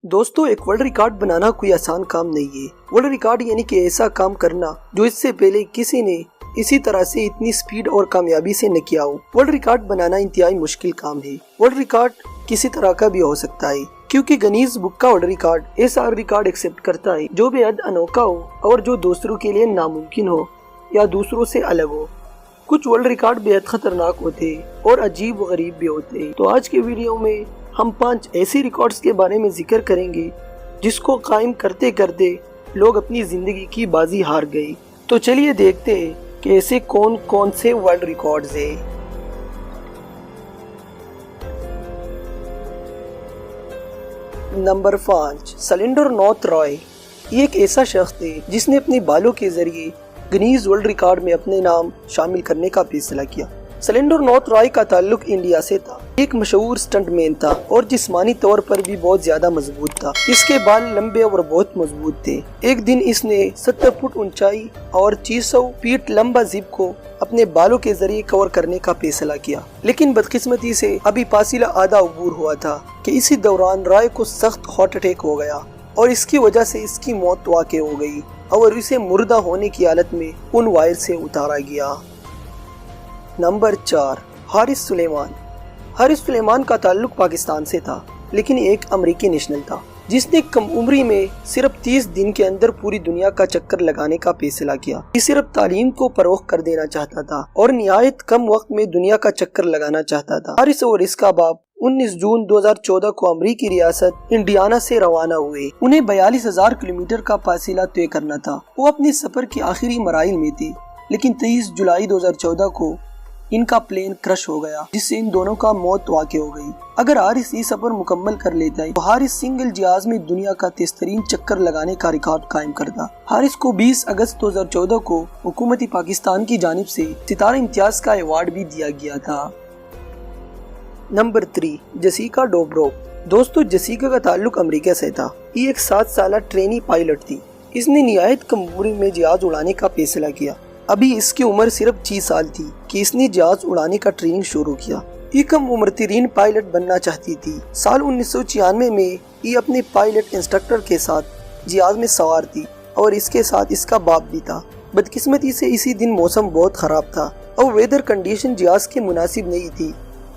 दोस्तों, एक world record बनाना कोई आसान काम नहीं है। वर्ल्ड रिकॉर्ड यानी कि ऐसा काम करना जो इससे पहले किसी ने इसी तरह से इतनी स्पीड और कामयाबी से न किया हो। वर्ल्ड रिकॉर्ड बनाना इंतहाई मुश्किल काम है। वर्ल्ड रिकॉर्ड किसी तरह का भी हो सकता है, क्योंकि गिनीज बुक का वर्ल्ड रिकॉर्ड ऐसा रिकॉर्ड एक्सेप्ट करता है जो बेहद अनोखा हो और जो दूसरों के लिए नामुमकिन हो या दूसरों से अलग हो। कुछ वर्ल्ड रिकॉर्ड बेहद खतरनाक होते हैं और अजीब व गरीब भी होते हैं। तो आज के वीडियो में हम 5 ऐसी रिकॉर्ड्स के बारे में जिक्र करेंगे जिसको कायम करते करते लोग अपनी जिंदगी की बाजी हार गए। तो चलिए देखते हैं कि ऐसे कौन कौन से वर्ल्ड रिकॉर्ड्स हैं। Number 5, cylinder north Roy. ये एक ऐसा शख्स थे जिसने अपने बालों के जरिए गिनीज वर्ल्ड रिकॉर्ड में अपने नाम शामिल करने का फैसला किया। सलिंडर नॉर्थ रॉय का ताल्लुक इंडिया से था। एक मशहूर स्टंटमैन था और जिस्मानी तौर पर भी बहुत ज्यादा मजबूत था। इसके बाल लंबे और बहुत मजबूत थे। एक दिन इसने 70 फुट ऊंचाई और 600 फीट लंबा जिप को अपने बालों के जरिए कवर करने का फैसला किया, लेकिन बदकिस्मती से अभी फासिला आधा अबूर हुआ था कि इसी दौरान रॉय को सख्त हार्ट अटैक हो गया और इसकी वजह से इसकी मौत वाक़ई हो गई और इसे मुर्दा होने की हालत में उन वायर से उतारा गया। नंबर 4, हारिस सुलेमान। हारिस सुलेमान का ताल्लुक पाकिस्तान से था, लेकिन एक अमेरिकी नेशनल था जिसने कम उम्री में सिर्फ 30 दिन के अंदर पूरी दुनिया का चक्कर लगाने का फैसला किया। ये सिर्फ तालीम को फरोग कर देना चाहता था और निहायत कम वक्त में दुनिया का चक्कर लगाना चाहता था। हारिस और इसका बाप 19 जून 2014 को अमेरिकी रियासत इंडियाना से रवाना हुए। उन्हें 42,000 किलोमीटर का फासिला तय करना था। वो अपने सफर के आखिरी मराइल में थी, लेकिन 23 जुलाई 2014 को इनका प्लेन क्रश हो गया, जिससे इन दोनों का मौत वाक़ई हो गई। अगर हारिस ये सफर मुकम्मल कर लेता है तो हारिस सिंगल जहाज में दुनिया का तेज़तरीन चक्कर लगाने का रिकॉर्ड कायम करता। हारिस को 20 अगस्त 2014 को हुकूमती पाकिस्तान की जानिब से सितारा इम्तियाज का अवार्ड भी दिया गया था। Number 3, Jessica Dobrov. दोस्तों, जेसिका का ताल्लुक अमेरिका से था। ये एक 7 साल ट्रेनी पायलट थी। इसने निहायत कम उम्र में जहाज उड़ाने का फैसला किया। अभी इसकी उम्र सिर्फ 6 साल थी कि इसने जहाज उड़ाने का ट्रेनिंग शुरू किया। ये कम उम्र तरीन पायलट बनना चाहती थी। साल 1996 में ये अपने पायलट इंस्ट्रक्टर के साथ जहाज में सवार थी और इसके साथ इसका बाप भी था। बदकिस्मती से इसी दिन मौसम बहुत खराब था और वेदर कंडीशन जहाज के मुनासिब नहीं थी,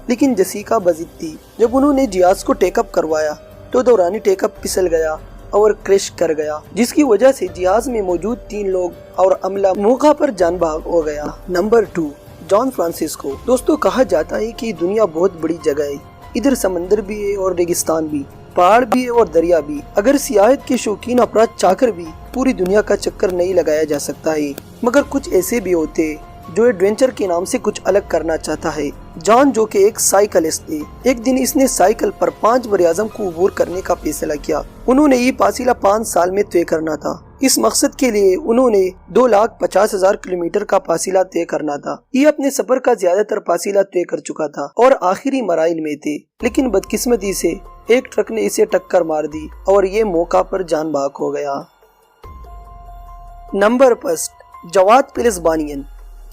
लेकिन जेसिका बजिद थी। जब उन्होंने जहाज को टेकअप करवाया तो दौरानी टेकअप फिसल गया और क्रैश कर गया, जिसकी वजह से जहाज में मौजूद 3 लोग और अमला मौका पर जान भाग हो गया। Number 2, John Francisco. दोस्तों, कहा जाता है कि दुनिया बहुत बड़ी जगह है। इधर समंदर भी है और रेगिस्तान भी, पहाड़ भी है और दरिया भी। अगर सियाहत के शौकीन अफराद चाहकर भी पूरी दुनिया का चक्कर नहीं लगाया जा सकता है, मगर कुछ ऐसे भी होते जो एडवेंचर के नाम से कुछ अलग करना चाहता है। जॉन, जो कि एक साइकिलिस्ट थे, एक दिन इसने साइकिल पर 5 बरआज़म को अबूर करने का फैसला किया। उन्होंने ये फासिला 5 साल में तय करना था। इस मकसद के लिए उन्होंने 2,50,000 किलोमीटर का फासिला तय करना था। ये अपने सफर का ज्यादातर फासिला तय कर चुका था और आखिरी मराइल में थे, लेकिन बदकिस्मती से एक ट्रक ने इसे टक्कर मार दी और ये मौका पर जान भाग हो गया। नंबर 5, जवाद पिलिस्बानियन।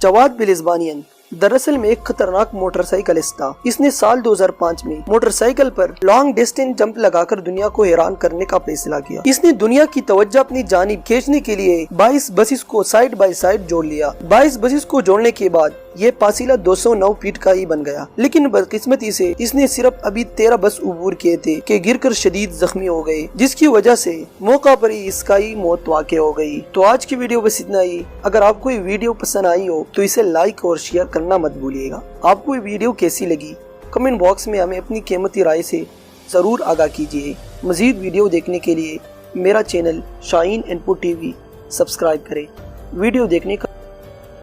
जवाद पिलिस्बानियन दरअसल में एक खतरनाक मोटरसाइकिलिस्ट था। इसने साल 2005 में मोटरसाइकिल पर लॉन्ग डिस्टेंस जंप लगाकर दुनिया को हैरान करने का फैसला किया। इसने दुनिया की तवज्जो अपनी जानिब खींचने के लिए 22 बसेस को साइड बाय साइड जोड़ लिया। 22 बसेस को जोड़ने के बाद ये फासिला 209 फीट का ही बन गया, लेकिन बदकिस्मती से इसने सिर्फ अभी 13 बस अबूर किए थे कि गिरकर शदीद जख्मी हो गए, जिसकी वजह से मौका पर ही इसका ही मौत वाक़ई हो गई। तो आज की वीडियो बस इतना ही। अगर आपको ये वीडियो पसंद आई हो तो इसे लाइक और शेयर करना मत भूलिएगा। आपको ये वीडियो कैसी लगी कमेंट बॉक्स में हमें अपनी कीमती राय से जरूर आगाह कीजिए। मजीद वीडियो देखने के लिए मेरा channel Shaheen input TV subscribe करें। वीडियो देखने का